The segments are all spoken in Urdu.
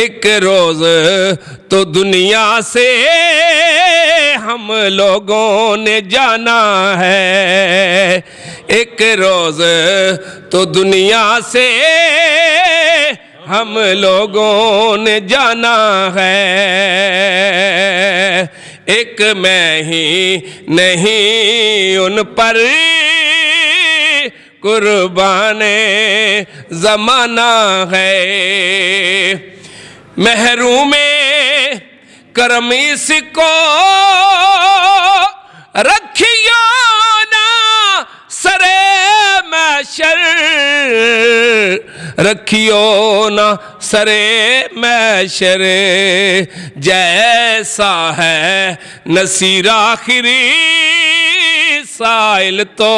ایک روز تو دنیا سے ہم لوگوں نے جانا ہے، ایک روز تو دنیا سے ہم لوگوں نے جانا ہے، ایک میں ہی نہیں ان پر قربان زمانہ ہے، محروم کرم اس کو رکھیو نا سرے محشر، رکھیو نا سرے محشر، جیسا ہے نصیر آخری سائل تو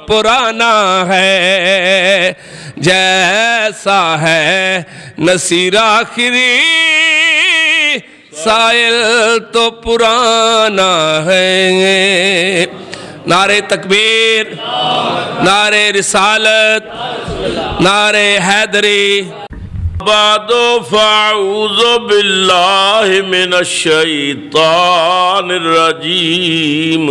پرانا ہے، جیسا ہے نصیر آخری سائل تو پرانا ہے۔ نعرہ تکبیر، نعرہ رسالت، نعرہ حیدری۔ بعد فاعوذ باللہ من الشیطان الرجیم،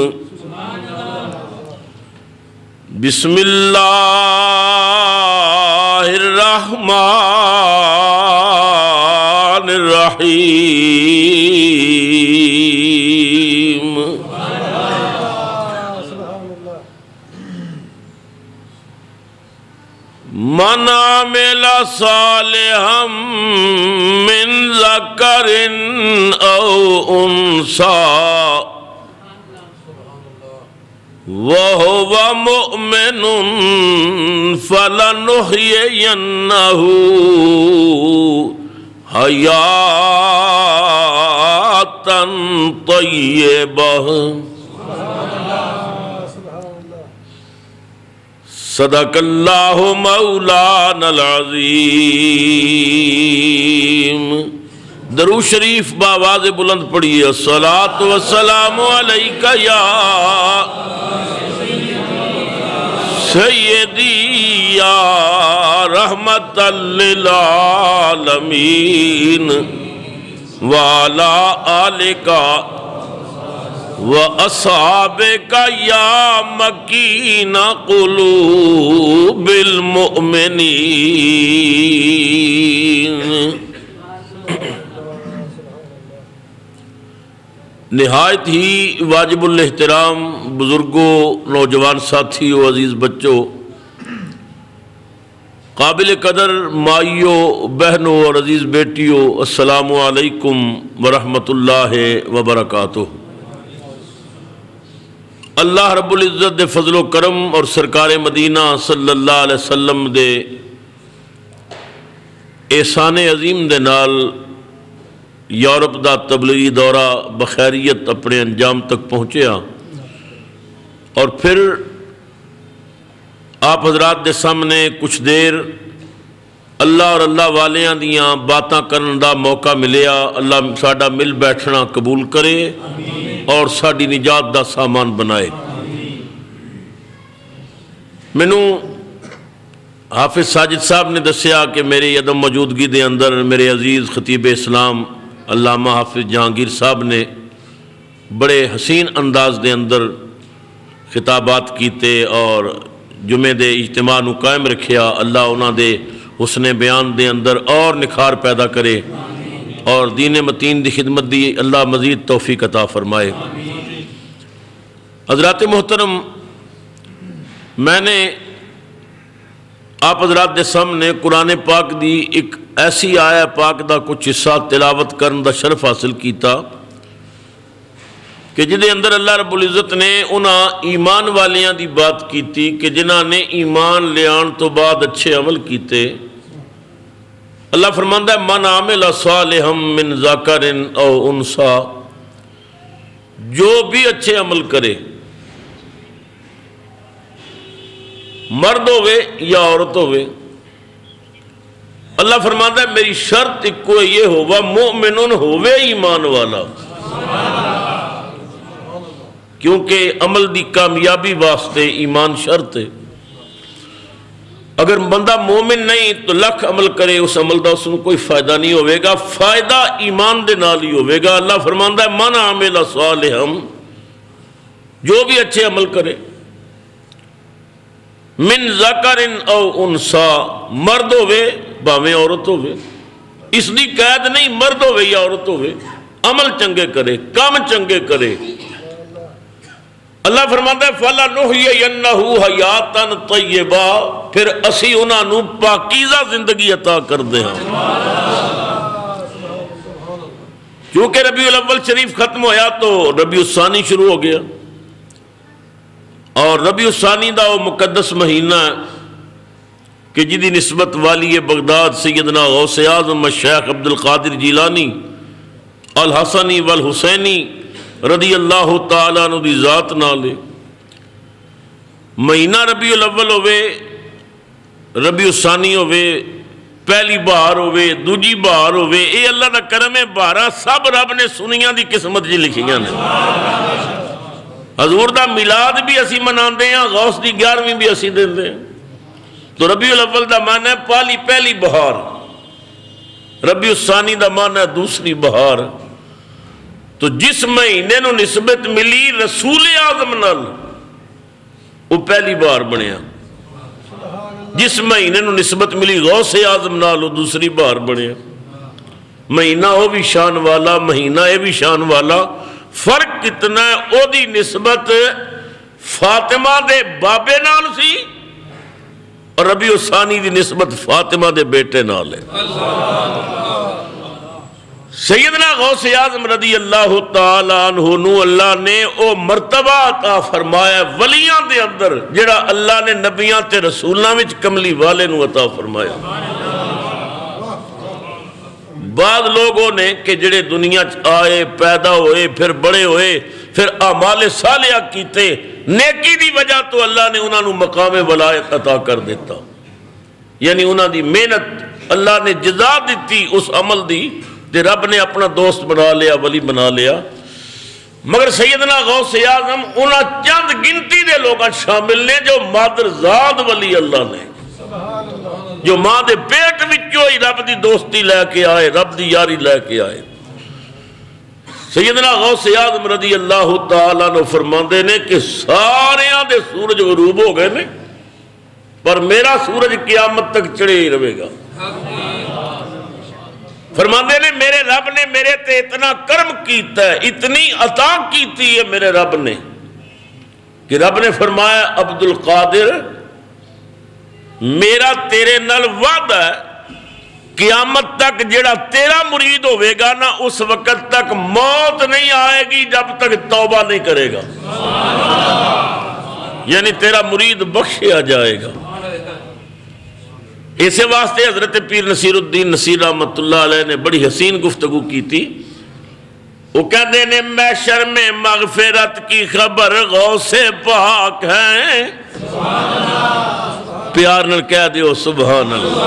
بسم اللہ الرحمن الرحیم۔ من عمل صالحا من ذکر او انثی وَهُوَ مُؤْمِنٌ فَلَنُحْيِيَنَّهُ حَيَاةً طَيِّبَةً صدق اللہ مولانا العظیم۔ درود شریف بآواز بلند پڑھیے، الصلاۃ والسلام علیک یا سیدی یا رحمت للعالمین وعلی آلک وَأَصْحَابِكَ يَا مَكِينَ قُلُوبِ الْمُؤْمِنِينَ۔ نہایت ہی واجب الاحترام بزرگوں، نوجوان ساتھیوں، عزیز بچوں، قابل قدر مائیوں، بہنوں اور عزیز بیٹیوں، السلام علیکم ورحمۃ اللہ وبرکاتہ۔ اللہ رب العزت دے فضل و کرم اور سرکار مدینہ صلی اللہ علیہ وسلم دے احسان عظیم دے نال یورپ دا تبلیغی دورہ بخیریت اپنے انجام تک پہنچیا، اور پھر آپ حضرات دے سامنے کچھ دیر اللہ اور اللہ والیاں دیاں باتاں کرن دا موقع ملیا۔ اللہ ساڈا مل بیٹھنا قبول کرے اور ساڈی نجات دا سامان بنائے۔ مینوں حافظ ساجد صاحب نے دسیا کہ میری عدم موجودگی دے اندر میرے عزیز خطیب اسلام علامہ حافظ جہانگیر صاحب نے بڑے حسین انداز دے اندر خطابات کیتے اور جمعے دے اجتماع نو قائم رکھیا۔ اللہ انہاں دے حسن بیان دے اندر اور نکھار پیدا کرے اور دین متین دی خدمت دی اللہ مزید توفیق عطا فرمائے۔ حضرات محترم، میں نے آپ حضرات دے سامنے قرآن پاک دی ایک ایسی آیا پاک دا کچھ حصہ تلاوت کرن دا شرف حاصل کیتا کہ جدے اندر اللہ رب العزت نے انہاں ایمان والیاں دی بات کیتی کہ جنہاں نے ایمان لے آن تو بعد اچھے عمل کیتے۔ اللہ فرماندہ ہے من عامل صالحا من ذکر او انثی، جو بھی اچھے عمل کرے، مرد ہوئے یا عورت ہوئے، اللہ فرماتا ہے میری شرط ایک یہ ہوا مؤمنون ہوئے ایمان والا، کیونکہ عمل دی کامیابی واسطے ایمان شرط ہے۔ اگر بندہ مومن نہیں تو لکھ عمل کرے اس عمل دا اس کو کوئی فائدہ نہیں ہوئے گا، فائدہ ایمان دے نال ہی ہوئے گا۔ اللہ فرماندا ہے من عمل صالحا، جو بھی اچھے عمل کرے، من ذکر او انسا، مرد ہوئے باویں عورت ہوئے، اس دی قید نہیں مرد ہوئے یا عورت ہوئے، عمل چنگے کرے، کام چنگے کرے۔ اللہ فرماتا ہے فَلَنُحْيِيَنَّهُ حَيَاتًا طَيِّبًا، پھر اسی انہاں نو پاکیزہ زندگی عطا کر دے ہاں۔ کیونکہ ربیع الاول شریف ختم ہویا تو ربیع الثانی شروع ہو گیا، اور ربیع الثانی دا وہ مقدس مہینہ ہے کہ جدی نسبت والی بغداد سیدنا غوث اعظم الشیخ عبد القادر جیلانی الحسنی والحسینی رضی اللہ تعالیٰ عنہ دی ذات نالے مہینہ ربیع الاول ہوئے، ربیع الثانی ہوئے، پہلی بہار ہوئے، دوجی بہار ہوئے، اے اللہ دا کرم ہے، بہاراں سب رب نے سنیاں دی قسمت جی لکھیاں نے۔ حضور دا میلاد بھی اسی مناندے ہیں، غوث دی 11ویں بھی اسی دیندے ہیں۔ تو ربیع الاول دا معنی ہے پہلی بہار، ربیع الثانی دا معنی ہے دوسری بہار۔ تو جس مہینے نو نسبت ملی رسول اعظم نال وہ پہلی بار بنیا، جس مہینے نو نسبت ملی غوث اعظم نال وہ دوسری بار بنیا۔ مہینہ وہ بھی شان والا، مہینہ یہ بھی شان والا، فرق کتنا ہے، او دی نسبت فاطمہ دے بابے نال سی اور ربیع الثانی دی نسبت فاطمہ دے بیٹے نال ہے۔ سیدنا غوث اعظم رضی اللہ تعالیٰ عنہ نو اللہ نے او مرتبہ عطا فرمایا ولیاں دے اندر جڑا اللہ نے نبیاں تے رسولاں وچ کملی والے نو عطا فرمایا۔ بعض لوگوں نے کہ جڑے دنیا آئے، پیدا ہوئے، پھر بڑے ہوئے، پھر اعمال صالحہ کیتے، نیکی دی وجہ تو اللہ نے انہاں نو مقام ولایت عطا کر دیتا، یعنی انہاں دی محنت اللہ نے جزا دیتی اس عمل دی تے رب نے اپنا دوست بنا لیا، ولی بنا لیا۔ مگر سیدنا غوث اعظم انہاں چند گنتی دے لوگاں شامل نے جو مادرزاد ولی اللہ نے، جو ماں دے پیٹ وچوں ہی رب دی دوستی لے کے آئے، رب دی یاری لے کے آئے۔ سیدنا غوث اعظم رضی اللہ تعالیٰ نے فرماندے نے کہ ساریاں دے سورج غروب ہو گئے نے پر میرا سورج قیامت تک چڑھے ہی رہے گا۔ فرماندے نے میرے رب نے میرے تے اتنا کرم کیتا ہے، اتنی عطا کیتی ہے میرے رب نے کہ رب نے فرمایا عبد القادر میرا تیرے نال وعدہ ہے، قیامت تک جڑا تیرا مرید ہوئے گا نا اس وقت تک موت نہیں آئے گی جب تک توبہ نہیں کرے گا، یعنی تیرا مرید بخشیا جائے گا۔ اسے واسطے حضرت پیر نصیر الدین نصیر رحمت اللہ علیہ نے بڑی حسین گفتگو کی تھی۔ وہ کہتے ہیں محشر میں مغفرت کی خبر غوث پاک ہے، پیار نال کہہ دیو سبحان اللہ۔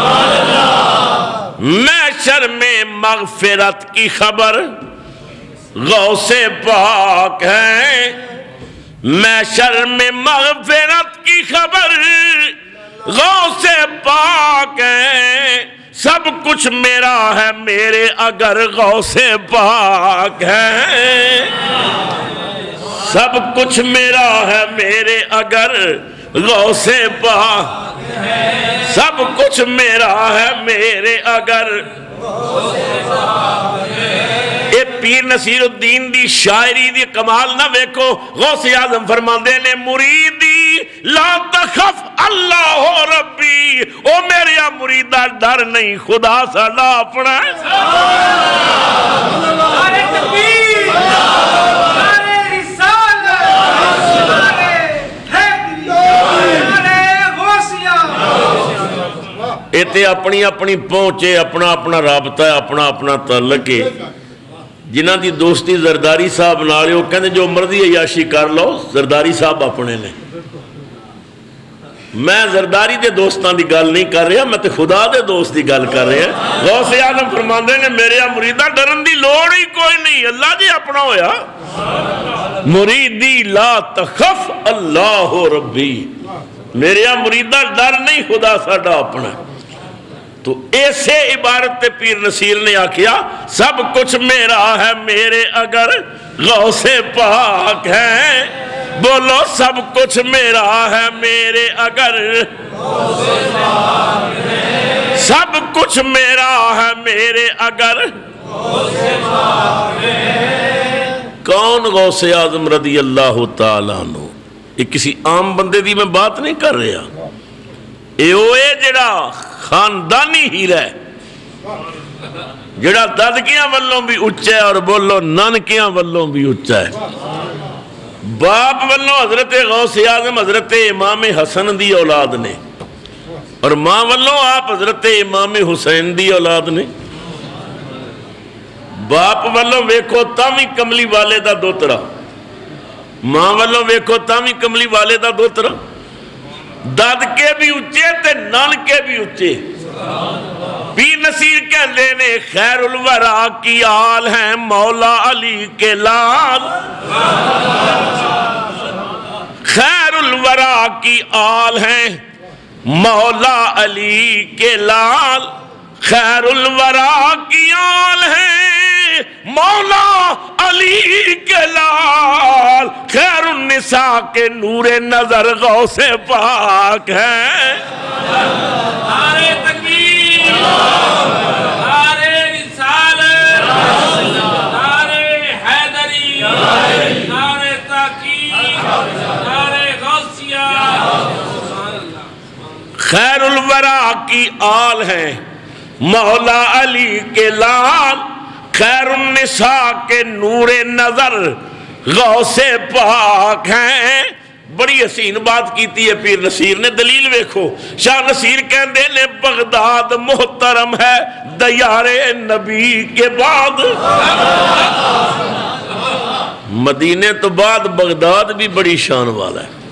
محشر میں مغفرت کی خبر غوث پاک ہے، محشر میں مغفرت کی خبر غوث پاک ہے، سب کچھ میرا ہے میرے اگر غوث پاک ہے، سب کچھ میرا ہے میرے اگر غوث پاک ہے، سب کچھ میرا ہے میرے اگر غوث پاک ہے۔ اے پیر نصیر الدین دی شاعری دی کمال نہ ویکھو، غوث اعظم فرماندے نے مریدی لا تخف اللہ ربی، او میرے مریدہ ڈر نہیں خدا ساڈا اپنا ہے۔ نعرہ تکبیر، نعرہ رسالت، نعرہ حیدری، نعرہ غوثیہ۔ ایتے اپنی اپنی پہنچے، اپنا اپنا رابطہ ہے، اپنا اپنا تعلق ہے۔ جنہ دی دوستی زرداری صاحب نال وہ کہندے جو مرضی عیاشی کر لو، زرداری صاحب اپنے نے۔ میں زرداری دے دوستان دی گل نہیں کر رہا، میں تے خدا دے دوست دی گل کر رہا۔ غوث اعظم فرماندے نے میرے مریدہ ڈرن دی لوڑ ہی کوئی نہیں، اللہ جی اپنا ہویا۔ مریدی لا تخف اللہ ربی، میرے مریدہ ڈر نہیں، خدا ساڈا اپنا۔ تو ایسے عبارت تے پیر نصیر نے آکھیا سب کچھ میرا ہے میرے اگر غوث پاک ہے، بولو سب کچھ میرا ہے میرے اگر سب کچھ میرا ہے میرے اگر کون غوث اعظم رضی اللہ تعالیٰ عنہ؟ یہ کسی عام بندے دی میں بات نہیں کر رہا، اے جڑا خاندانی ہیرا ہے، جڑا دادکیاں والوں بھی اچھا ہے اور بولو نانکیاں والوں بھی اچھا ہے۔ باپ والوں حضرت غوث اعظم حضرت امام حسن دی اولاد نے، اور ماں والوں آپ حضرت امام حسین دی اولاد نے۔ باپ والوں ویکھو تاوی کملی والے دا دوترا، ماں والوں ویکھو تاوی کملی والے دا دوترا، دادکے بھی اچھے تے نانکے بھی اچھے۔ پیر نصیر کہتے نے خیر الورا کی آل ہیں مولا علی کے لال، خیر الورا کی آل ہیں مولا علی کے لال، خیر الورا کی آل ہیں مولا علی کے لال، خیر النساء کے نور نظر غوث پاک ہیں۔ نعرہ تکبیر، نعرہ رسالت، نعرہ حیدری، نعرہ تحقیق، نعرہ غوثیہ۔ خیر الورا کی آل ہیں مولا علی کے لال، خیر النساء کے نور نظر غوث پاک ہیں۔ بڑی حسین بات کیتی ہے پیر نصیر نے، دلیل ویکھو۔ شاہ نصیر کہندے نے بغداد محترم ہے دیار نبی کے بعد، مدینے تو بعد بغداد بھی بڑی شان والا ہے۔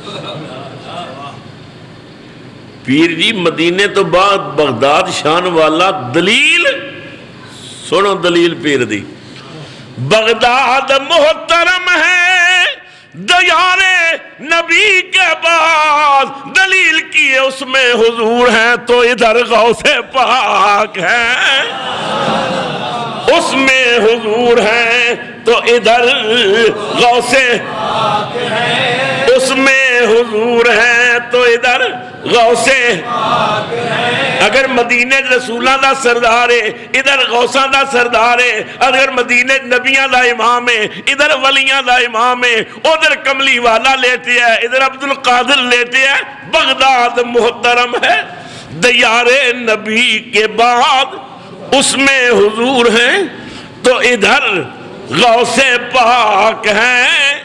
پیر جی مدینے تو بعد بغداد شان والا، دلیل سنو دلیل پیر دی۔ بغداد محترم ہے دیار نبی کے بعد، دلیل کی اس میں حضور ہیں تو ادھر غوث پاک ہیں، اس میں حضور ہیں تو ادھر غوث، اس میں حضور ہیں تو ادھر غوث۔ اگر مدینے رسولاں دا سردار ہے ادھر غوثاں دا سردار ہے، اگر مدینے نبیاں دا امام ہے ادھر ولیاں دا امام ہے، ادھر کملی والا لیتے ہے ادھر عبد القادر لیتے ہے۔ بغداد محترم ہے دیار نبی کے بعد، اس میں حضور ہیں تو ادھر غوث پاک ہیں۔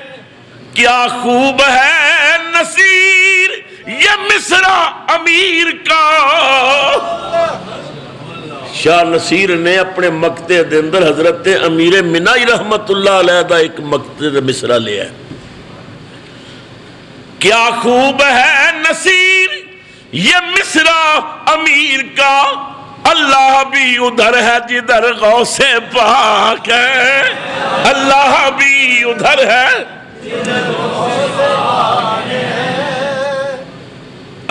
کیا خوب ہے نصیر یہ مصرع امیر کا، شاہ نصیر نے اپنے مقطع دے اندر حضرت امیر منائی رحمت اللہ علیہ دا ایک مقطع مصرع لیا ہے۔ کیا خوب ہے نصیر یہ مصرع امیر کا، اللہ بھی ادھر ہے جدھر غوث پاک ہے، اللہ بھی ادھر ہے۔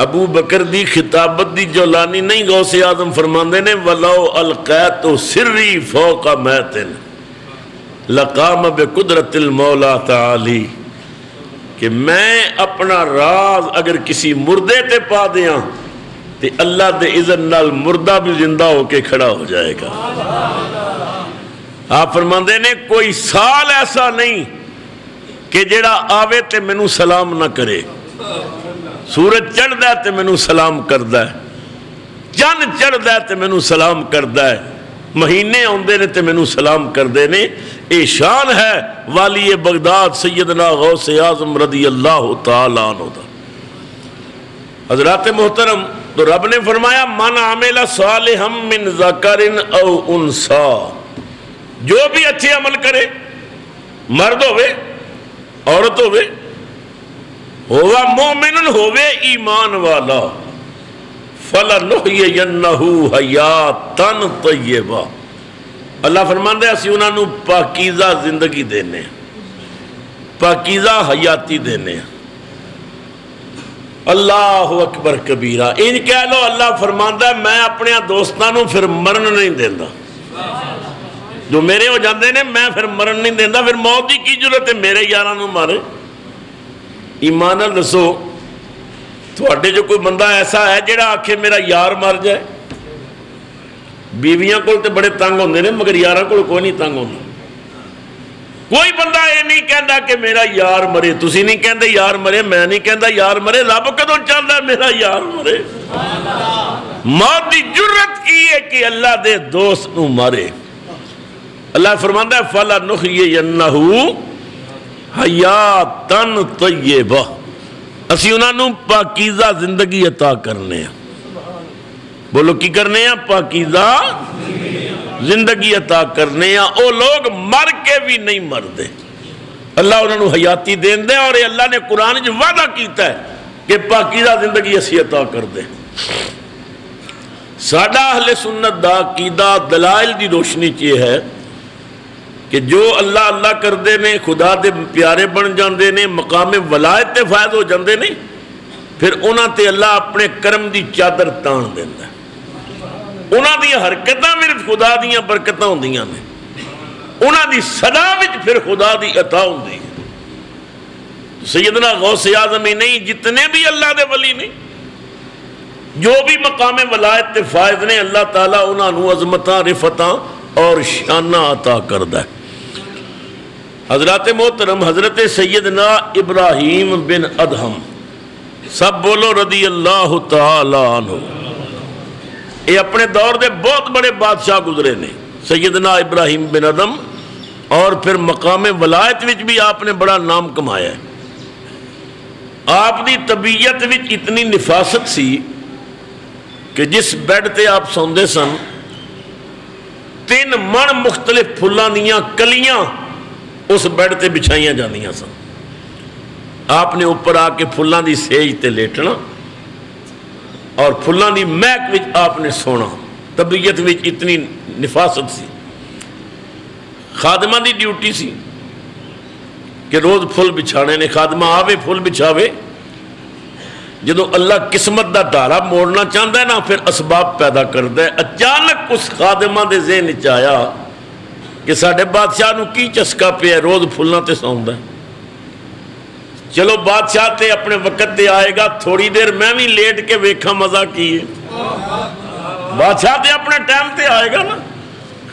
ابو بکر دی خطابت دی جولانی نہیں، غوث اعظم فرماندے نے وَلَوْ أَلْقَيْتُ سِرِّي فَوْقَ مَيْتٍ لَقَامَ بِقُدْرَةِ الْمَوْلَى تَعَالِي، کہ میں اپنا راز اگر کسی مردے تے پا دیاں تے اللہ دے اذن نال مردہ بھی زندہ ہو کے کھڑا ہو جائے گا۔ آپ فرماندے نے کوئی سال ایسا نہیں کہ جڑا آوے تے مینوں سلام نہ کرے، سورج چڑھ دے تے مینوں سلام کردہ ہے، چند چڑھ دے تے مینوں سلام کردہ ہے، مہینے ہوندے نے تے مینوں سلام کردے نے۔ اے شان ہے والی بغداد سیدنا غوث اعظم رضی اللہ تعالیٰ عنہ دا۔ حضرات محترم، تو رب نے فرمایا من عمل صالحا من ذکر او انسا، جو بھی اچھے عمل کرے، مرد ہوئے عورت ہوئے، ہوا مومن ہوئے ایمان والا، فَلَنُحْيِيَنَّهُ حَيَاتًا طَيِّبَةً، اللہ فرماندے اسی انہاں نو پاکیزہ زندگی دینے، پاکیزہ حیاتی دینے۔ اللہ اکبر کبیرہ. ان کہہ لو اللہ فرماندا ہے میں اپنے دوستاں نوں پھر مرن نہیں دیندا. جو میرے ہو جاندے نے میں پھر مرن نہیں دیندا. پھر موت دی کی ضرورت ہے میرے یاراں نوں مارے. ایمان نال دسو تھوڑے جو کوئی بندہ ایسا ہے جڑا آکھے میرا یار مر جائے؟ بیویاں کول تے بڑے تنگ ہوندے نے مگر یاراں کول کوئی نہیں تنگ ہوندا. کوئی بندہ یہ نہیں کہندا کہ میرا یار مرے. تسی نہیں کہندے یار مرے, میں نہیں کہندا یار مرے. رب کدوں چاہندا میرا یار مرے؟ موت دی جرت کی ہے کہ اللہ دے دوست نو مارے. اللہ فرماندا ہے فَلَنُحْيِيَنَّهُ حَيَاتًا طَيِّبَةً. اسی انہاں نوں پاکیزہ زندگی عطا کرنے ہیں. بولو کی کرنے ہیں؟ پاکیزہ زندگی عطا کرنے ہیں. او لوگ مر کے بھی نہیں مردے. اللہ انہوں نے حیاتی دین دے. اور اللہ نے قرآن جو وعدہ کیتا ہے کہ پاکیزہ زندگی اسی عطا کر دے. ساڈا اہل سنت دا عقیدہ دلائل دی روشنی چ ہے کہ جو اللہ اللہ کردے نے خدا دے پیارے بن جاندے نے, مقام ولایت تے فائد ہو جاندے نے, پھر انہاں تے اللہ اپنے کرم دی چادر تان دیندا ہے. انہاں دی حرکتاں وچ خدا دیاں برکتاں ہوندیاں نے. انہاں دی صدا وچ پھر خدا دی عطا ہوندی ہے. سیدنا غوث اعظم ہی نہیں, جتنے بھی اللہ دے ولی نے جو بھی مقام ولایت تے فائز نے, اللہ تعالیٰ انہاں نو عظمتاں رفتاں اور شانہ عطا کردہ ہے. حضرات محترم حضرت سیدنا ابراہیم بن ادہم, سب بولو رضی اللہ تعالی عنہ. یہ اپنے دور دے بہت بڑے بادشاہ گزرے نے سیدنا ابراہیم بن ادہم, اور پھر مقام ولایت وچ بھی آپ نے بڑا نام کمایا ہے. آپ دی طبیعت وچ اتنی نفاست سی کہ جس بیڈ تے آپ سوندے سن 3 من مختلف پھلاں دیاں کلیاں اس بیڈ تے بچھائیاں جاندیاں سن. آپ نے اوپر آ کے پھلاں دی سیج تے لیٹنا اور پھلاں دی مہک وچ آپ نے سونا. طبیعت وچ اتنی نفاست سی. خادمہ دی ڈیوٹی سی کہ روز پھل بچھانے نے. خادمہ آوے پھل بچھاوے. جدو اللہ قسمت دا دارا موڑنا چاہتا ہے نا, پھر اسباب پیدا کرتا ہے. اچانک اس خادمہ دے ذہن وچ آیا کہ ساڈے بادشاہ نو کی چسکا پیا روز پھلاں تے سوندا ہے. چلو بادشاہ تے اپنے وقت تے آئے گا, تھوڑی دیر میں بھی لیٹ کے ویکھاں مزہ کی ہے. بادشاہ تے اپنے ٹائم تے آئے گا نا.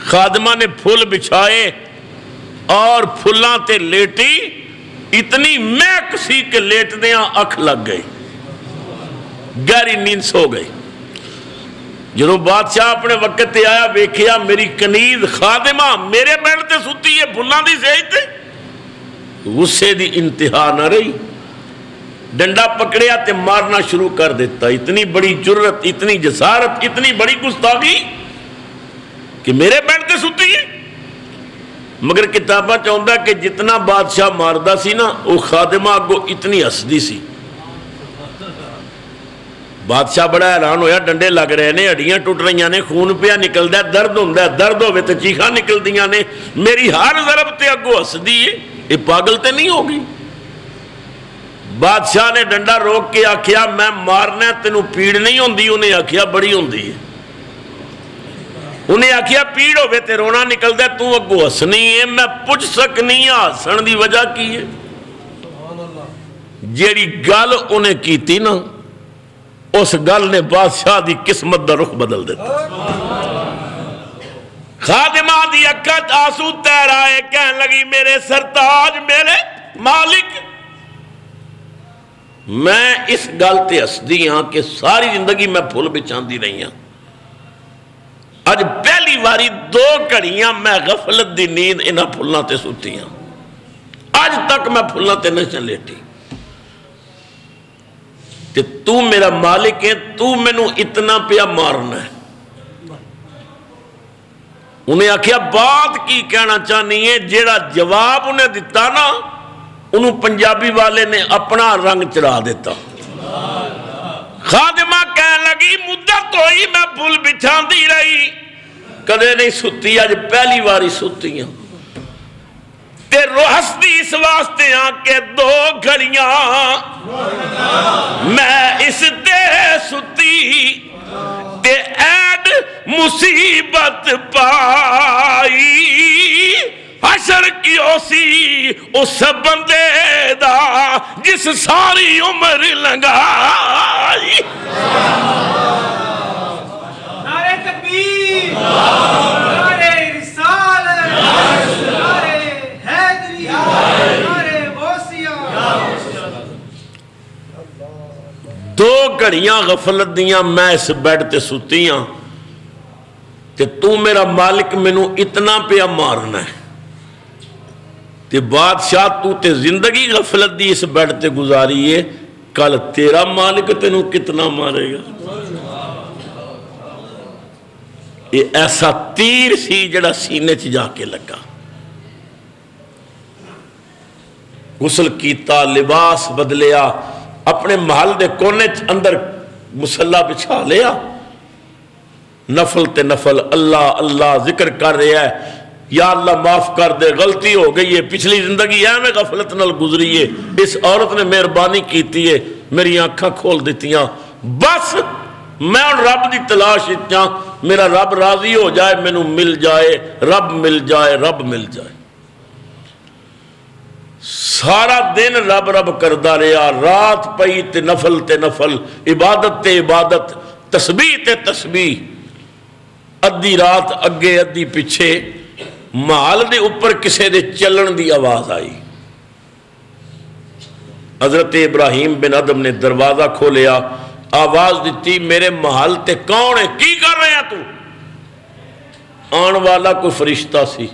خادمہ نے پھل بچھائے اور پھلاں تے لیٹی. اتنی مہک سی کہ لیٹ دیاں اکھ لگ گئی, گہری نیند سو گئی. جدوں بادشاہ اپنے وقت تے آیا ویکھیا میری کنیز خادمہ میرے بیڈ تے ستی ہے پھلاں دی سیج تے. غصے دی انتہا نہ رہی, ڈنڈا پکڑیا تے مارنا شروع کر دیتا. اتنی بڑی جرت, اتنی جسارت, اتنی بڑی گستاخی کہ میرے بیڈ تے ستی ہے. مگر کتاباں چاہتا کہ جتنا بادشاہ ماردا سی نا وہ خادمہ اگوں اتنی ہسدی سی. بادشاہ بڑا حیران ہویا, ڈنڈے لگ رہے نے, ہڈیاں ٹوٹ رہی نے, خون پیا نکلدا ہے, درد ہوندا ہے, درد ہوے تے چیخاں نکلدیاں نے, میری ہر ضرب تے اگوں ہسدی ہے. یہ پاگل تے نہیں ہوگی؟ بادشاہ نے ڈنڈا روک کے آکھیا میں مارنا, تینوں پیڑ نہیں ہوندی؟ انہیں آکھیا بڑی ہوندی ہے. انہیں آکھیا پیڑ ہوے تے رونا نکلدا ہے, تو اگوں ہسنی ہے. میں پوچھ سکنی ہاں ہسن دی وجہ کی ہے؟ جیڑی گل انہیں کیتی نا اس گل نے بادشاہ دی قسمت دا رخ بدل دیتا. خادمہ دی اکھاں آنسو تیر آئے, کہنے لگی میرے سرتاج, میرے مالک, میں اس گل تے ہسدی ہاں کہ ساری زندگی میں پھل بچھاندی رہی ہاں. اج پہلی واری 2 گھڑیاں میں غفلت دی نیند انہاں پھلاں تے ستی ہاں. اج تک میں پھلاں تے نہیں لیٹی. کہ تو میرا مالک ہے, تو مینوں اتنا پیا مارنا ہے. انہیں آکھیا بات کی کہنا چاہنی ہے؟ جیڑا جواب انہیں دیتا نا انہوں پنجابی والے نے اپنا رنگ چڑھا دیتا. خادمہ کہنے لگی مدت ہوئی میں پھل بچھاندی رہی, کدے نہیں ستی, اج پہلی واری ستی ہوں. تے ہستی اس واسطے آ کے 2 گھڑیاں میں اس تے ستی تے ایڈ مصیبت پائی حشر کیوں سی اس بندے دا جس ساری عمر لنگائی نعرہ تکبیر نعرہ رسالت نعرہ حیدری نعرہ غوثیہ 2 گھڑیاں غفلت دیاں میں اس بیڈ تے ستی ہاں تے تو میرا مالک مینوں اتنا پیا مارنا ہے تے بادشاہ تو تے زندگی غفلت دی اس بیڈ تے گزاری ہے کل تیرا مالک تینوں کتنا مارے گا یہ ایسا تیر سی جڑا سینے چ جا کے لگا غسل کیتا لباس بدلیا اپنے محل دے کونے اندر مصلا بچھا لیا نفل تے نفل اللہ اللہ ذکر کر رہا ہے یا اللہ معاف کر دے غلطی ہو گئی ہے پچھلی زندگی ہے میں غفلت نال گزری ہے اس عورت نے مہربانی کیتی ہے میری آنکھاں کھول دیتیاں بس میں ان رب دی تلاش اتیاں میرا رب راضی ہو جائے مینوں مل جائے رب مل جائے رب مل جائے سارا دن رب رب کردہ رہا رات پئی تے نفل عبادت تے عبادت تسبیح تے تسبیح ادھی رات اگے ادھی پیچھے محل دے اوپر کسے دے چلن دی آواز آئی حضرت ابراہیم بن ادم نے دروازہ کھولیا آواز دیتی میرے محل تے کون ہے کی کر رہے ہیں تو آن والا کوئی فرشتہ سی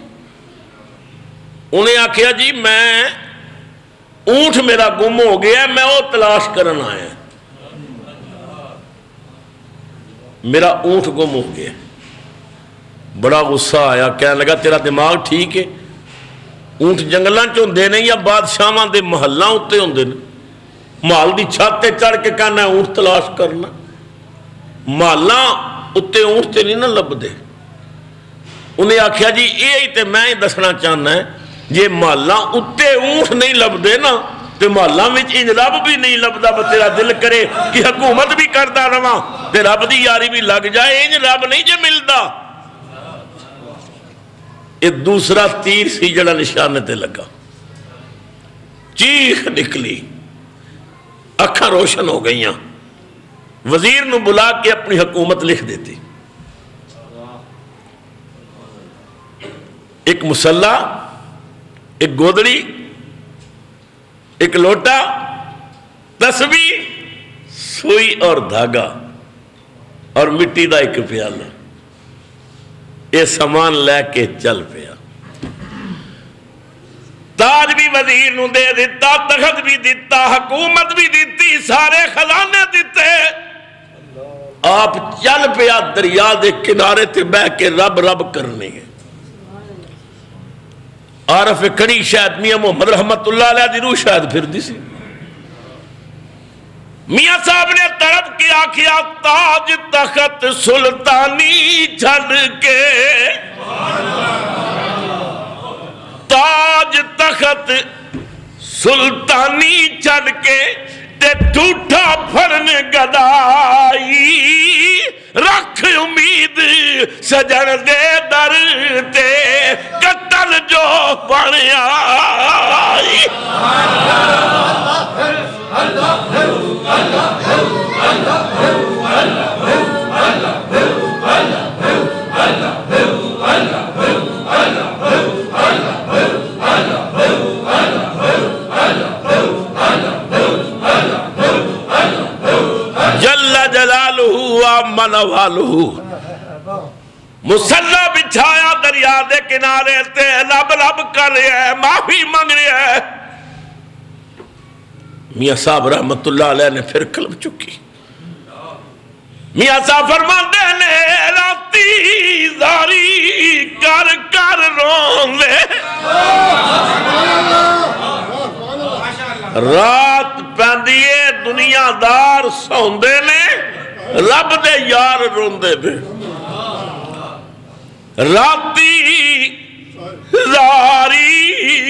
انہیں آکھیا جی میں اونٹ میرا گم ہو گیا میں وہ تلاش کرن آیا میرا اونٹ گم ہو گیا بڑا غصہ آیا کہنے لگا تیرا دماغ ٹھیک ہے اونٹ جنگلاں چ ہوندے نہیں یا بادشاہاں دے محلاں اتے ہوندے نے محل دی چھت تے چڑھ کے کہنا اونٹ تلاش کرنا محلاں اتے اونٹ تے نہیں نہ لبدے انہیں آکھیا جی یہی تے میں ہی دسنا چاہنا ہے جے محلاں اتے اونٹ نہیں لبدے نا تے محلاں وچ انج رب بھی نہیں لبدا تیرا دل کرے کہ حکومت بھی کردا رواں تے رب دی یاری بھی لگ جائے انج رب نہیں جے ملدا یہ دوسرا تیر سی جڑا نشانے تے لگا چیخ نکلی اکھاں روشن ہو گئیاں وزیر نو بلا کے اپنی حکومت لکھ دیتی ایک مسلح ایک گودڑی ایک لوٹا تسبیح سوئی اور دھاگا اور مٹی دا ایک پیالہ یہ سامان لے کے چل پیا تاج بھی وزیر نو دے دیتا تخت بھی دیتا حکومت بھی دیتی سارے خزانے دیتے آپ چل پیا دریا دے کنارے تے بہ کے رب رب کرنے ہیں عارف کڑی شاید میاں محمد رحمت اللہ علیہ دی روح شاید پھر دی سی میاں صاحب نے طرف کیا تاج تخت سلطانی چھڑ کے تاج تخت سلطانی چھڑ کے تے ٹوٹا پھرن گدائی رکھ امید سجن دے در تے قتل جو بن آئی جل جلالہ ومن والہ مسلح بچھایا دریا دے کنارے تے لب لب کر رہے ہیں معافی مانگ رہے ہیں میاں صاحب رحمت اللہ علیہ نے پھر قلب چکی میاں صاحب فرماتے نے راتی زاری کر کر رون لے رات پیندیے دنیا دار سوندے نے رب دے یار روندے پہ راتی زاری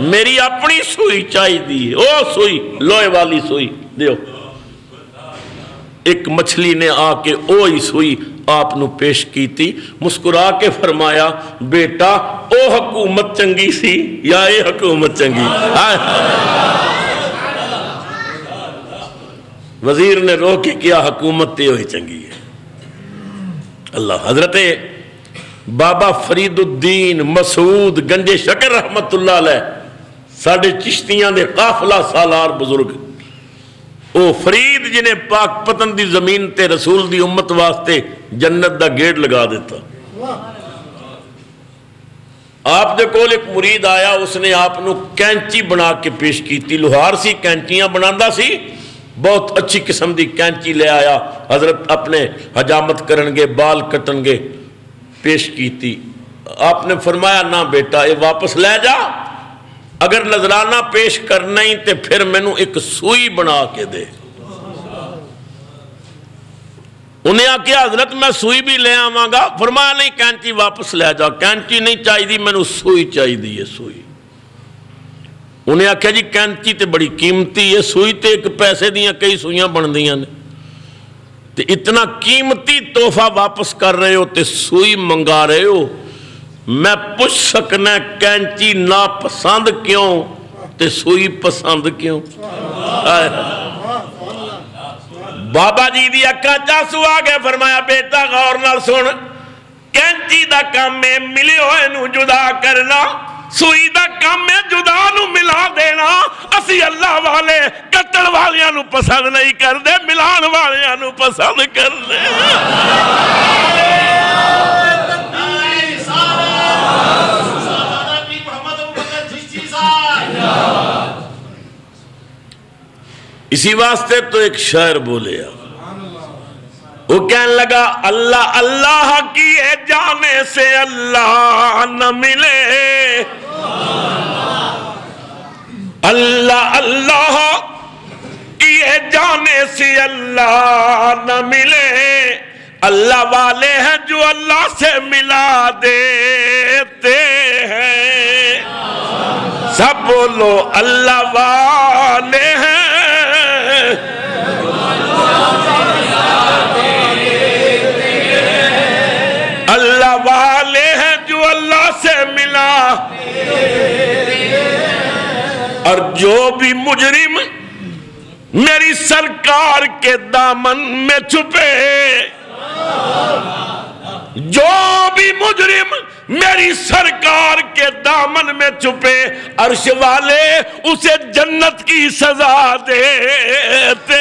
میری اپنی سوئی چاہیے، او سوئی لوہے والی سوئی دیو۔ ایک مچھلی نے آ کے اوہی سوئی آپ نو پیش کی تھی، مسکرا کے فرمایا بیٹا او حکومت چنگی سی یا اے حکومت چنگی؟ وزیر نے رو کے کیا حکومت تے ہوئی چنگی ہے۔ اللہ حضرت بابا فرید الدین مسعود گنج شکر رحمت اللہ علیہ ساڑھے چشتیاں دے قافلہ سالار بزرگ، او فرید جنہیں پاک پتن دی زمین تے رسول دی امت واسطے جنت دا گیٹ لگا دیتا۔ آپ دے کول ایک مرید آیا، اس نے آپ نو کینچی بنا کے پیش کی تھی، لوہار سی کینچیاں بناندہ سی، بہت اچھی قسم دی کینچی لے آیا، حضرت اپنے حجامت کرنگے بال کٹنگے پیش کی تھی۔ آپ نے فرمایا نہ بیٹا یہ واپس لے جا، اگر نذرانہ پیش کرنا ہی تے پھر میں نو ایک سوئی بنا کے دے۔ انہیں آکیا حضرت میں سوئی بھی لے آواں گا، فرمایا نہیں کینچی واپس لے جا، کینچی نہیں چاہی دی، میں نو سوئی چاہی دی ہے سوئی۔ انہیں آکیا جی کینچی تے بڑی قیمتی ہے، سوئی تے ایک پیسے دیاں کئی سوئیاں بن دیاں نے، تے اتنا قیمتی تحفہ واپس کر رہے ہو تے سوئی منگا رہے ہو، میں پوچھ سکنا کینچی ناپسند کیوں تے سوئی پسند کیوں؟ بابا جی دی اکھاں چاسو آگے، فرمایا بیٹا غور نال سن، کینچی دا کام میں ملے ہوئے نو جدا کرنا، سوئی دا کام میں جدا نو ملا دینا، اسی اللہ والے کٹڑ والیاں نو پسند نہیں کر دے، ملان والیاں نو پسند کر دے۔ اسی واسطے تو ایک شاعر بولے وہ کہنے لگا اللہ اللہ کیے جانے سے اللہ نہ ملے، اللہ اللہ کیے جانے سے اللہ نہ ملے، اللہ والے ہیں جو اللہ سے ملا دیتے ہیں، سب بولو اللہ والے ہیں اللہ والے ہیں جو اللہ سے ملا، اور جو بھی مجرم میری سرکار کے دامن میں چھپے، جو بھی مجرم میری سرکار کے دامن میں چھپے، عرش والے اسے جنت کی سزا دیتے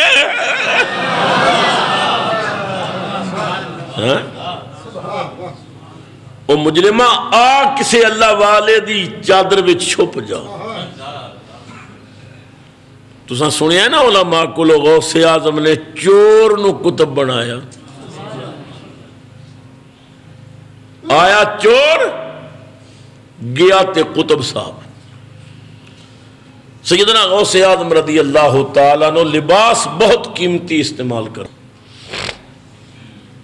ہیں۔ او مجرمہ آ کسے اللہ والے دی چادر وچ چھپ جا۔ تساں سنیا نا علماء کو غوث اعظم نے چور نو کتب بنایا، آیا چور گیا تے قطب صاحب۔ سیدنا غوث اعظم رضی اللہ تعالیٰ نے لباس بہت قیمتی استعمال کر،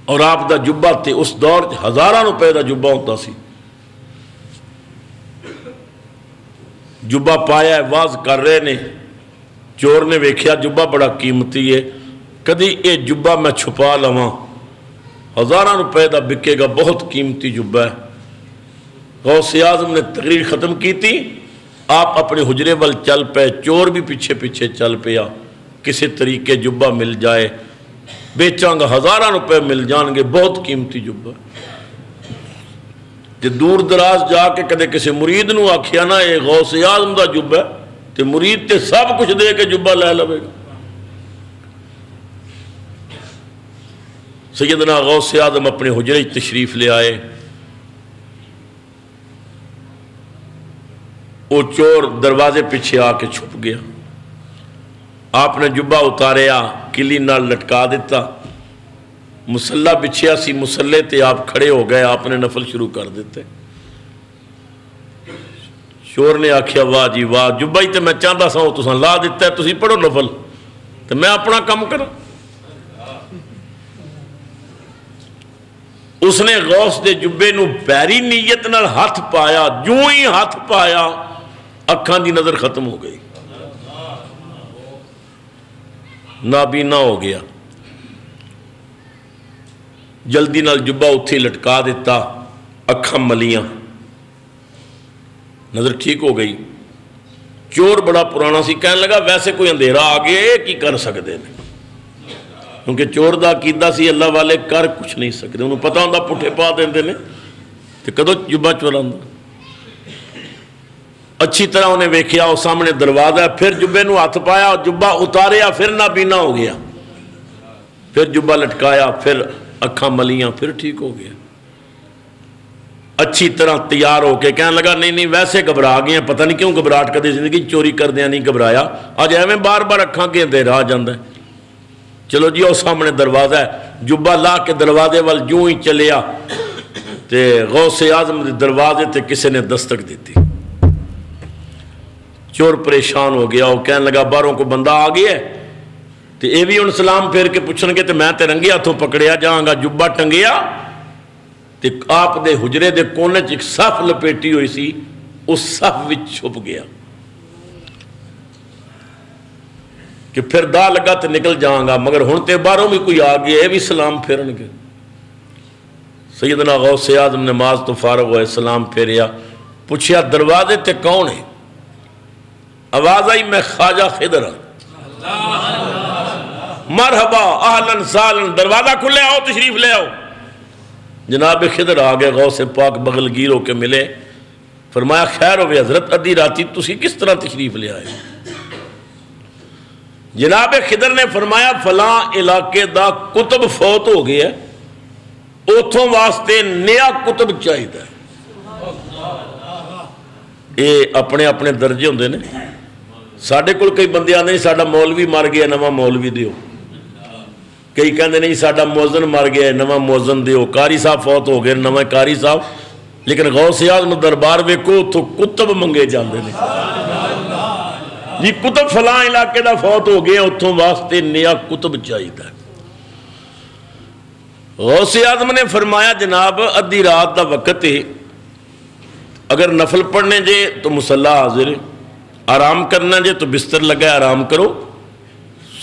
اور آپ دا جبہ تے اس دور ہزاراں روپے دا جبہ ہوتا سی، جبہ پایا ہے واز کر رہے نے، چور نے ویکھیا جبہ بڑا قیمتی ہے، کدی اے جبہ میں چھپا لواں، ہزاراں روپے دا بکے گا، بہت قیمتی جبہ ہے۔ غوث اعظم نے تقریر ختم کی تھی، آپ اپنے حجرے وال چل پے، چور بھی پیچھے پیچھے چل پیا، کسی طریقے جبہ مل جائے، بیچاں گا، ہزاراں روپے مل جان گے، بہت قیمتی جبہ۔ تے دور دراز جا کے کدے کسی مرید نو آکھیا نا اے غوث اعظم دا جبہ ہے، تے مرید تے سب کچھ دے کے جبہ لے لوے گا۔ سیدنا غوث اعظم اپنے حجرے تشریف لے آئے، وہ چور دروازے پیچھے آ کے چھپ گیا، آپ نے جبہ اتاریا، کلی نال لٹکا دیتا، مسلح بچھیا سی، مسلح تے آپ کھڑے ہو گئے، آپ نے نفل شروع کر دیتے۔ چور نے آکھیا واہ جی واہ، جبہ ہی تے میں چاہتا سا وہ تساں لا دیتا ہے، تسی پڑھو نفل تے میں اپنا کم کرا۔ اس نے غوث دے جبے نو پیری نیت نال ہاتھ پایا، جو ہی ہاتھ پایا اکھان دی نظر ختم ہو گئی، نابینا ہو گیا، جلدی نال جبہ اتھے لٹکا دیتا، اکھان ملیاں، نظر ٹھیک ہو گئی۔ چور بڑا پرانا سی، کہنے لگا ویسے کوئی اندھیرا آ گیا یہ کی کر سکتے ہیں، کیونکہ چور دا عقیدہ سی اللہ والے کر کچھ نہیں سکتے، انہوں پتہ ہوندہ پٹھے پا دیندے نے تو کدو جبہ چوراندہ۔ اچھی طرح انہیں ویکھیا، وہ سامنے دروازہ ہے، پھر جبے نو ہاتھ پایا، جبہ اتاریا، پھر نابینا ہو گیا، پھر جبہ لٹکایا، پھر اکھاں ملیاں، پھر ٹھیک ہو گیا۔ اچھی طرح تیار ہو کے کہنے لگا نہیں ویسے گھبرا گئے ہیں، پتہ نہیں کیوں گھبراہٹ کدی زندگی چوری کر دیا نہیں گھبرایا، آج ایویں بار بار اکھاں کے اندھیرا آ جاندہ ہے۔ چلو جی وہ سامنے دروازہ ہے، جبہ لا کے دروازے وال جوں ہی چلیا تے غوث اعظم دے دروازے تے کسی نے دستک دیتی۔ چور پریشان ہو گیا، وہ کہنے لگا باہروں کو بندہ آ گیا ہے، تے اے بھی ان سلام پھیر کے پوچھن گے تے میں تے رنگے ہاتھوں پکڑیا جاؤں گا، جبہ ٹنگیا تے آپ دے حجرے دے کونے چ ایک صف لپیٹی ہوئی سی، اس صف وچ چھپ گیا کہ پھر دا لگا تے نکل جاؤں گا، مگر ہن تے باہروں بھی کوئی آ گیا، اے بھی سلام پھیرن گے۔ سیدنا غوث اعظم نماز تو فارغ ہوئے، سلام پھیریا، پوچھیا دروازے تے کون ہے؟ آواز آئی میں خواجہ خضر ہوں۔ مرحبا اہلاً سالاً، دروازہ کھلے آؤ، تشریف لے آؤ۔ جناب خضر آگئے، غوث پاک بغل گیر ہو کے ملے، فرمایا خیر ہوئے حضرت، ادھی راتی تسی کس طرح تشریف لے آئے؟ جناب خضر نے فرمایا فلاں علاقے دا کتب فوت ہو گیا ہے، اوتھوں واسطے نیا کتب چاہیے ہے۔ یہ اپنے اپنے درجے ہوندے نے، ساڑھے کل کئی بندے آنے ساڑھا مولوی مار گیا نواں مولوی دیو، کئی کہندے نہیں ساڑھا موزن مار گیا نواں موزن دیو، قاری صاحب فوت ہو گئے نواں قاری صاحب، لیکن غوث اعظم دربار ویکھو تو کتب منگے جاندے نے، جی کتب فلاں علاقے دا فوت ہو گئے اتھوں واسطے نیا کتب چاہیے ہے۔ غوث اعظم نے فرمایا جناب ادھی رات دا وقت ہے، اگر نفل پڑھنے جے تو مصلی حاضر ہے، آرام کرنا جے تو بستر لگا آرام کرو،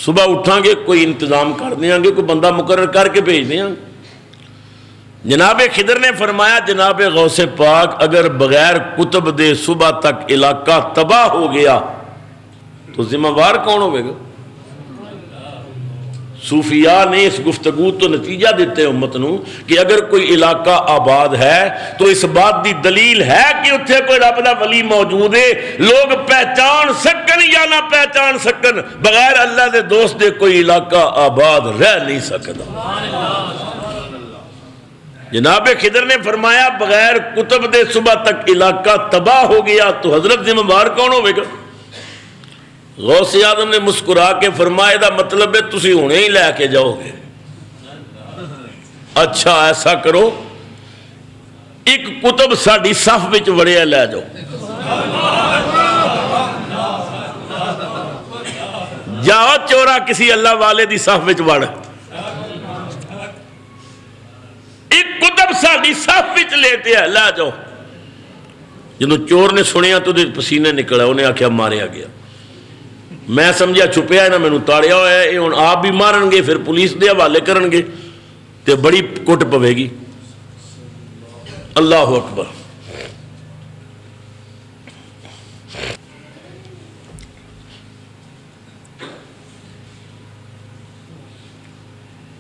صبح اٹھاں گے کوئی انتظام کر دیں گے، کوئی بندہ مقرر کر کے بھیج دیں گے۔ جناب خضر نے فرمایا جناب غوث پاک اگر بغیر کتب دے صبح تک علاقہ تباہ ہو گیا تو ذمہ وار کون ہوئے گا؟ صوفیاء نے اس گفتگو تو نتیجہ دیتے امت نو کہ اگر کوئی علاقہ آباد ہے تو اس بات دی دلیل ہے کہ اتھے کوئی رب دا ولی موجود ہے، لوگ پہچان سکن یا نہ پہچان سکن، بغیر اللہ دے دوست دے کوئی علاقہ آباد رہ نہیں سکتا۔ جناب خضر نے فرمایا بغیر کتب دے صبح تک علاقہ تباہ ہو گیا تو حضرت ذمہ وار کون ہوئے گا؟ غوث اعظم نے مسکرا کے فرمایا دا مطلب ہے تسی ہونے ہی لے کے جاؤ گے۔ اچھا ایسا کرو ایک کتب ساڑی صف وچ وڑیا لے جاؤ، جاؤ چورا کسی اللہ والے دی صف وچ وڑ، ایک کتب ساڑی صف وچ لیتے ہیں لے جاؤ۔ جنہوں چور نے سنیا تو دے پسینے نکلا، انہیں آکھیا ماریا گیا، میں سمجھا چھپیا ہے نا میں تاڑیا ہوا ہے، یہ آپ بھی مارن گے پھر پولیس دے حوالے کرن گے تے بڑی کٹ پوے گی۔ اللہ اکبر۔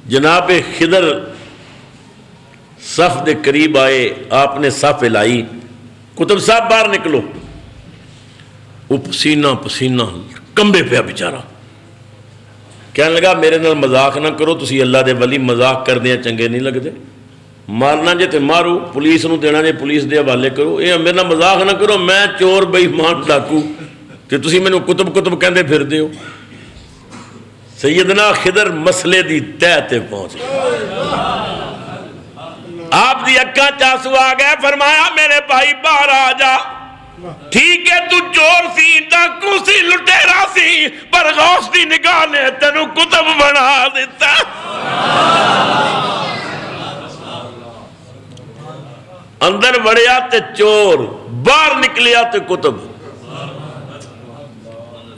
جناب خضر صف دے قریب آئے، آپ نے صف ہلائی، کتب صاحب باہر نکلو، وہ پسینہ پسینہ کمبے پہ بیچارہ، کہنے لگا میرے نال مذاق نہ کرو، تسی اللہ دے ولی مذاق کر دیا چنگے نہیں لگتے، مارنا جے تے مارو، پولیس نو دینا جے پولیس دے حوالے کرو، یہ میرے نال مذاق نہ کرو، میں چور بے ایمان ڈاکو تے تسی مینوں کتب کتب کہندے پھر دیو۔ سیدنا خضر مسئلے دی تہ تے پہنچ گئے، آپ دی اکھاں چاسو آ گئے، فرمایا میرے بھائی باہر آ جا، ٹھیک ہے تو چور سی ڈاکو سی لٹیرا سی، پر غوث دی نگاہ نے تینوں کتب بنا دیتا۔ اندر وڑیا تے چور، باہر نکلیا تے کتب۔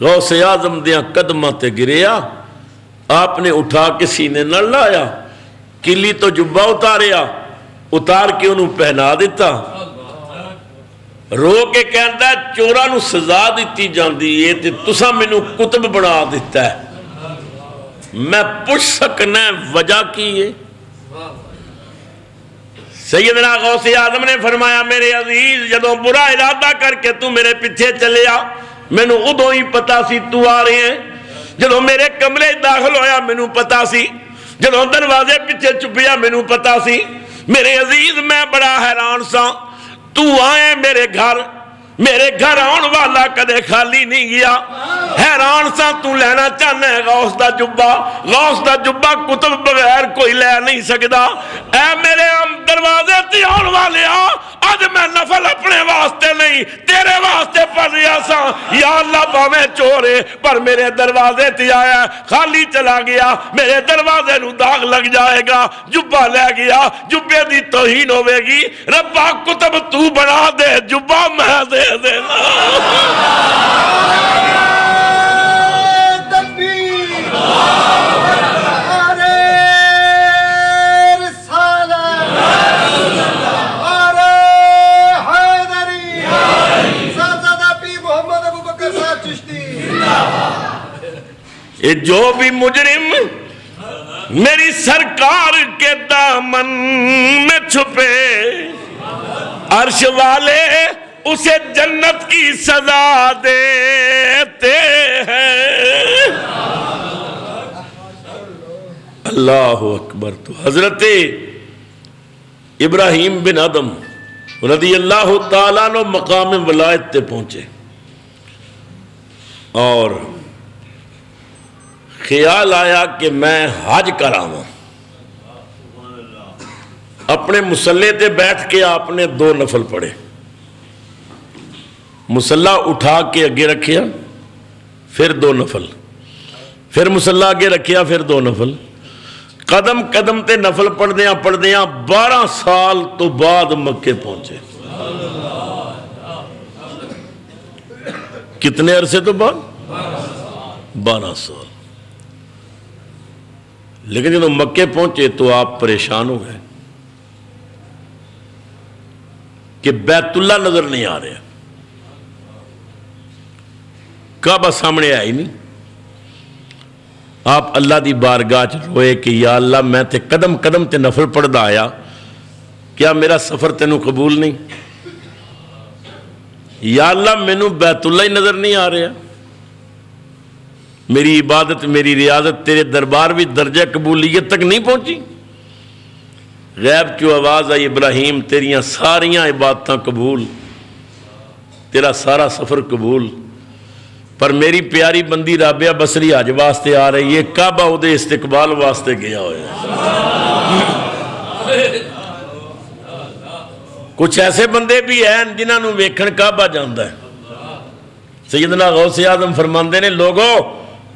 غوث اعظم دیاں قدماں تے گریا، آپ نے اٹھا کے سینے نہ لایا، کلی تو جبہ اتار کے انہوں پہنا دیتا، رو کے کہندا ہے چوراں نو سزا دیتی جاندی ہے تے تساں مینوں کتب بنا دیتا ہے۔ میں پوچھ سکنا وجہ کی ہے؟ سیدنا غوث اعظم نے فرمایا میرے عزیز جدوں برا ارادہ کر کے تو میرے پیچھے چلے آ، مینوں ادوں ہی پتا سی تو آ رہے ہیں، جدوں میرے کمرے داخل ہویا مینوں پتا سی، جدوں دروازے پیچھے چھپیا مینوں پتا سی۔ میرے عزیز میں بڑا حیران سا، تو آئے میرے گھر آن والا کدے خالی نہیں گیا، حیران سا تو لینا چاہنا ہے غوث دا جبہ کتب بغیر کوئی لے نہیں سکدا، اے میرے دروازے تے آن والے آج میں نفل اپنے واسطے نہیں تیرے واسطے پڑھ رہا سا، یا اللہ باویں چورے پر میرے دروازے تے آیا خالی چلا گیا، میرے دروازے نو داغ لگ جائے گا، جبہ لے گیا، جبے دی توہین ہوے گی، ربا کتب تو بنا دے جبہ میں دے دینا۔ یہ جو بھی مجرم میری سرکار کے دامن میں چھپے، عرش والے اسے جنت کی سزا دیتے ہیں۔ اللہ اکبر۔ تو حضرت ابراہیم بن ادم رضی اللہ تعالیٰ عنہ مقام ولایت تے پہنچے اور خیال آیا کہ میں حج کراواں، اپنے مصلے تے بیٹھ کے آپ نے 2 نفل پڑھے، مصلہ اٹھا کے اگے رکھیا پھر 2 نفل، پھر مصلہ اگے رکھیا پھر 2 نفل، قدم قدم تے نفل پڑھدیاں 12 سال تو بعد مکے پہنچے۔ کتنے عرصے تو بعد؟ 12 سال۔ لیکن جب مکے پہنچے تو آپ پریشان ہو گئے کہ بیت اللہ نظر نہیں آ رہا، کعبہ سامنے آئی نہیں۔ آپ اللہ دی بارگاہ چ روئے کہ یا اللہ میں تے قدم قدم تے نفل پڑھدا آیا، کیا میرا سفر تینوں قبول نہیں؟ یا اللہ مینوں بیت اللہ ہی نظر نہیں آ رہا، میری عبادت میری ریاضت تیرے دربار بھی درجہ قبولیت تک نہیں پہنچی۔ غیب کی آواز آئی ابراہیم تیریاں ساریاں عبادتاں قبول، تیرا سارا سفر قبول، پر میری پیاری بندی رابعہ بصری حج واسطے آ رہی ہے، کعبہ اودے استقبال واسطے گیا ہوئے۔ کچھ ایسے بندے بھی ہیں جنہاں نو ویکھن کعبہ جاندا ہے۔ سیدنا غوث اعظم فرماندے نے لوگو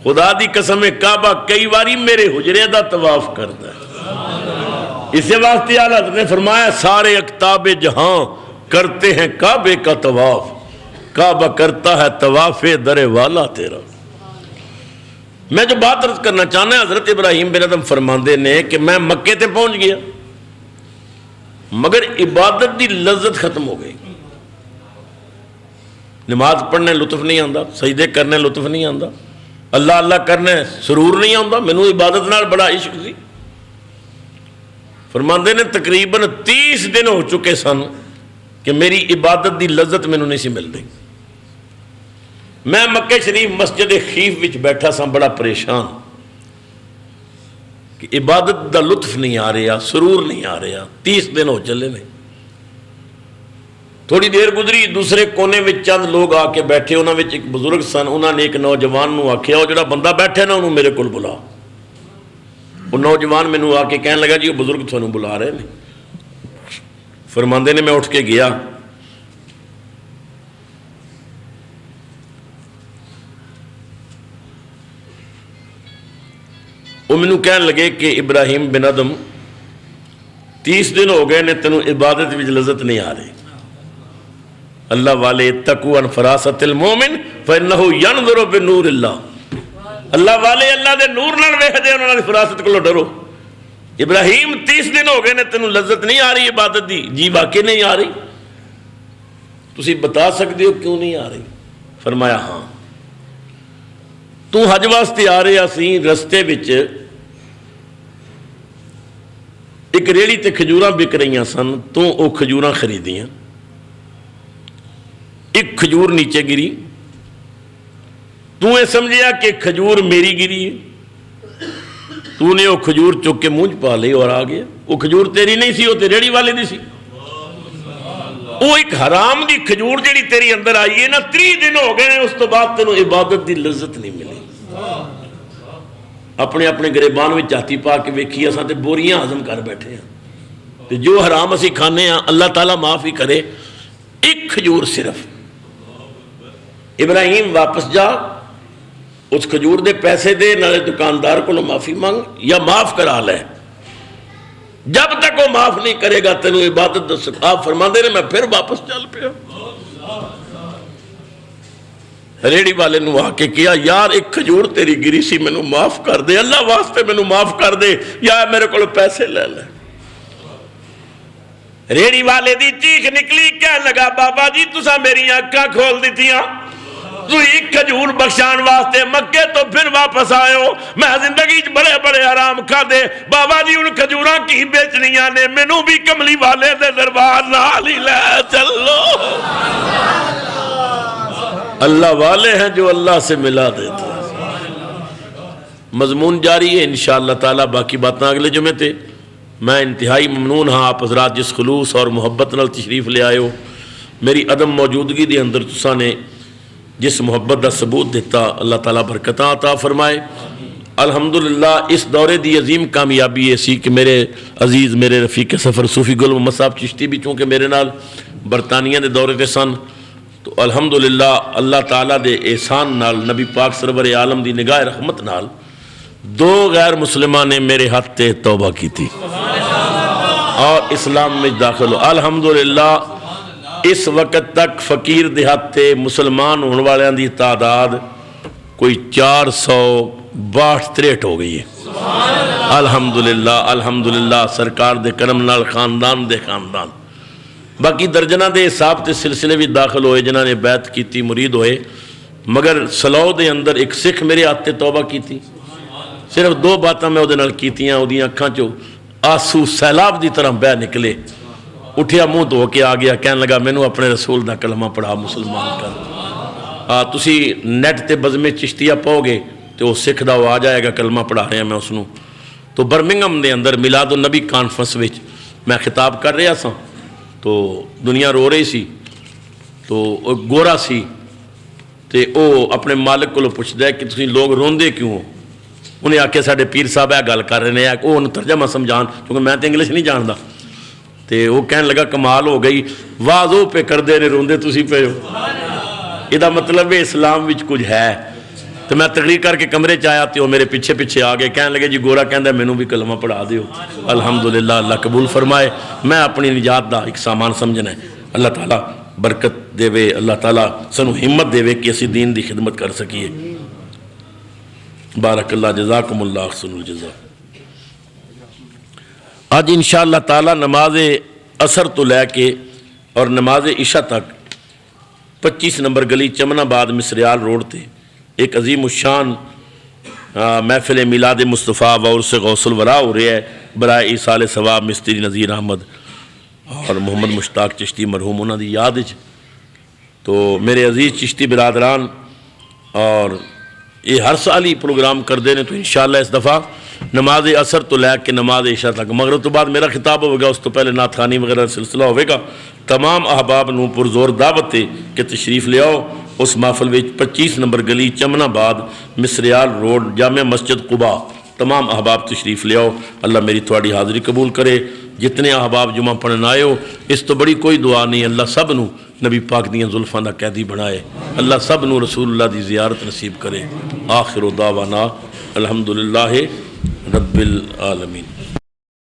خدا دی قسم کعبہ کئی باری میرے حجرے دا طواف کرتا ہے، اسے واسطے اعلیٰ حضرت نے فرمایا سارے اقطاب جہاں کرتے ہیں کعبے کا طواف، کعبہ کرتا ہے طواف در والا تیرا۔ میں جو بات عرض کرنا چاہنا ہے، حضرت ابراہیم بن ادم فرماندے نے کہ میں مکے تے پہنچ گیا مگر عبادت دی لذت ختم ہو گئی، نماز پڑھنے لطف نہیں آندا، سجدے کرنے لطف نہیں آندا، اللہ اللہ کرنے سرور نہیں آندا، مینوں عبادت نال بڑا عشق سی۔ فرماندے نے تقریباً 30 دن ہو چکے سن کہ میری عبادت دی لذت مینوں نہیں سی ملدی۔ میں مکہ شریف مسجد خیف وچ بیٹھا سا بڑا پریشان کہ عبادت دا لطف نہیں آ رہا، سرور نہیں آ رہا، 30 دن ہو چلے نے۔ تھوڑی دیر گزری، دوسرے کونے میں چند لوگ آ کے بیٹھے، انہوں نے ایک بزرگ سن، انہوں نے ایک نوجوان نو آکھیا وہ جڑا بندہ بیٹھے نا انہوں میرے کول بلا۔ وہ نوجوان میں نو آ کے کہنے لگا جی وہ بزرگ تھانوں بلا رہے ہیں۔ فرماندے نے میں اٹھ کے گیا، وہ مینوں کہنے لگے کہ ابراہیم بن ادم 30 دن ہو گئے نے تینوں عبادت وچ لذت نہیں آ رہی، اللہ والے اتقوا عن فراست المومن فإنہ ینظر بنور اللہ، اللہ والے اللہ دے نور نال ویکھدے انہاں دی فراست کولوں ڈرو۔ ابراہیم 30 دن ہو گئے نے تینوں لذت نہیں آ رہی عبادت دی؟ جی واقعی نہیں آ رہی؟ تسی بتا سکتے ہو کیوں نہیں آ رہی؟ فرمایا ہاں، تو حج واسطے آ رہے سی، رستے وچ ایک ریڑی تے کھجوراں بک رہی سن، تو وہ کھجوراں خریدیاں، ایک کھجور نیچے گری، تو یہ سمجھیا کہ کھجور میری گری ہے، تو نے وہ کھجور چک کے منہ پا لی اور آ گیا۔ وہ کھجور تیری نہیں سی، وہ تے ریڑی والے دی سی۔ وہ ایک حرام دی کھجور جڑی تیری اندر آئی ہے نا، 30 دن ہو گئے، اس تو بعد تینوں عبادت دی لذت نہیں ملی۔ اپنے اپنے گریبان میں چاتی پا کے ویکھی اساں تے بوریاں ہضم کر بیٹھے ہیں، تے جو حرام اسی کھانے ہیں اللہ تعالیٰ معاف ہی کرے۔ ایک کھجور صرف۔ ابراہیم واپس جا، اس کھجور دے پیسے دے، نالے دکاندار کو معافی مانگ یا معاف کرا لے، جب تک وہ معاف نہیں کرے گا تینوں عبادت دس۔ آپ فرما دے رہے میں پھر واپس چل پیا۔ ریڑی والے نو آ کے کیا، یار ایک کھجور تیری گری سی، مینوں معاف کر دے، اللہ واسطے مینوں معاف کر دے، یا میرے کو پیسے لے لے۔ ریڑی والے دی چیخ نکلی، کہنے لگا بابا جی تساں میری آنکھاں کھول دیتیاں، تو ایک کھجور بخشان واسطے مکے تو پھر واپس آئے ہو، میں زندگی بڑے بڑے آرام کھا دے، بابا جی ان کھجوراں کی بیچنیاں نے، مینوں بھی کملی والے دے دربار نال ہی لے چلو۔ اللہ والے ہیں جو اللہ سے ملا دیتے ہیں۔ مضمون جاری ہے انشاءاللہ تعالیٰ، باقی باتاں اگلے جمعے تے۔ میں انتہائی ممنون ہاں آپ حضرات جس خلوص اور محبت نال تشریف لے آئے ہو، میری عدم موجودگی دے اندر تساں نے جس محبت دا ثبوت دیتا، اللہ تعالیٰ برکتاں عطا فرمائے۔ الحمدللہ اس دورے دی عظیم کامیابی ایسی کہ میرے عزیز میرے رفیق سفر صوفی گل محمد صاحب چشتی بھی چونکہ میرے نال برطانیہ دے دورے تے سن، تو الحمدللہ اللہ تعالیٰ دے احسان نال، نبی پاک سرور عالم دی نگاہ رحمت نال 2 غیر مسلمان نے میرے ہاتھ تے توبہ کی تھی اور اسلام میں داخل ہو۔ الحمدللہ اس وقت تک فقیر دیہاتے مسلمان ہونے والے دی تعداد کوئی 462-63 ہو گئی ہے۔ الحمدللہ الحمدللہ سرکار دے کرم نال خاندان دے خاندان، باقی درجنہ دے حساب تے سلسلے بھی داخل ہوئے جنہاں نے بیعت کیتی، مرید ہوئے، مگر سلو دے اندر ایک سکھ میرے ہاتھ تے توبہ کیتی۔ صرف 2 باتاں میں اودے نال کیتیاں، اودیاں اکھاں چوں آنسو سیلاب دی طرح بہ نکلے، اٹھیا منہ دھو کے آ گیا، کہنے لگا مینوں اپنے رسول دا کلمہ پڑھا، مسلمان کر۔ تسی نیٹ تے بزم چشتیہ پاؤ گے تو وہ سکھ دا وہ آ جائے گا، کلمہ پڑھا رہے ہیں میں اس نوں۔ تو برمنگم دے اندر میلاد النبی کانفرنس وچ میں خطاب کر رہا سا، تو دنیا رو رہی سی، تو گورا سی، تے او اپنے مالک کو پوچھدا ہے کہ تسی لوگ روندے کیوں ہو؟ انہیں آکے ساڈے پیر صاحب ہے گل کر رہے ہیں، وہ انہوں ترجمہ سمجھان، کیونکہ میں تو انگلش نہیں جاندا، تے وہ کہنے لگا کمال ہو گئی، واضح پہ کر دے نے روندے تسی پہ ہو۔ یہ مطلب ہے اسلام وچ کچھ ہے۔ تو میں تقریر کر کے کمرے چایا تو وہ میرے پیچھے پیچھے آ گئے، کہنے لگے جی گورا کہندا مینوں بھی کلمہ پڑھا دیو۔ الحمدللہ اللہ قبول فرمائے، میں اپنی نجات دا ایک سامان سمجھنا ہے۔ اللہ تعالیٰ برکت دے وے، اللہ تعالیٰ سنو ہمت دے وے کہ اسی دین دی خدمت کر سکیے۔ بارک اللہ، جزاکم اللہ احسن الجزا۔ آج انشاءاللہ تعالیٰ نماز عصر تو لے کے اور نماز عشاء تک 25 نمبر گلی چمن آباد مصریال روڈ تے ایک عظیم الشان محفل میلاد مصطفیٰ و عرس غوث الورا ہو رہا ہے برائے ایصال ثواب مستری نذیر احمد اور محمد مشتاق چشتی مرحوم انہاں دی یاد وچ۔ تو میرے عزیز چشتی برادران اور یہ ہر سال ہی پروگرام کرتے ہیں، تو انشاءاللہ اس دفعہ نماز عصر تو لے کے نماز عشاء تک، مغرب تو بعد میرا خطاب ہوگا، اس تو پہلے نعت خوانی وغیرہ سلسلہ ہوگا۔ تمام احباب نو پرزور دعوت ہے کہ تشریف لے آؤ اس محفل وچ 25 نمبر گلی چمن آباد مصریال روڈ جامع مسجد قباء، تمام احباب تشریف لے آؤ۔ اللہ میری تھوڑی حاضری قبول کرے۔ جتنے احباب جمعہ پڑھن آئے ہو، اس تو بڑی کوئی دعا نہیں، اللہ سب نو نبی پاک دیاں زلفاں دا قیدی بنائے، اللہ سب نو رسول اللہ دی زیارت نصیب کرے۔ آخر دعوانا الحمدللہ رب العالمین۔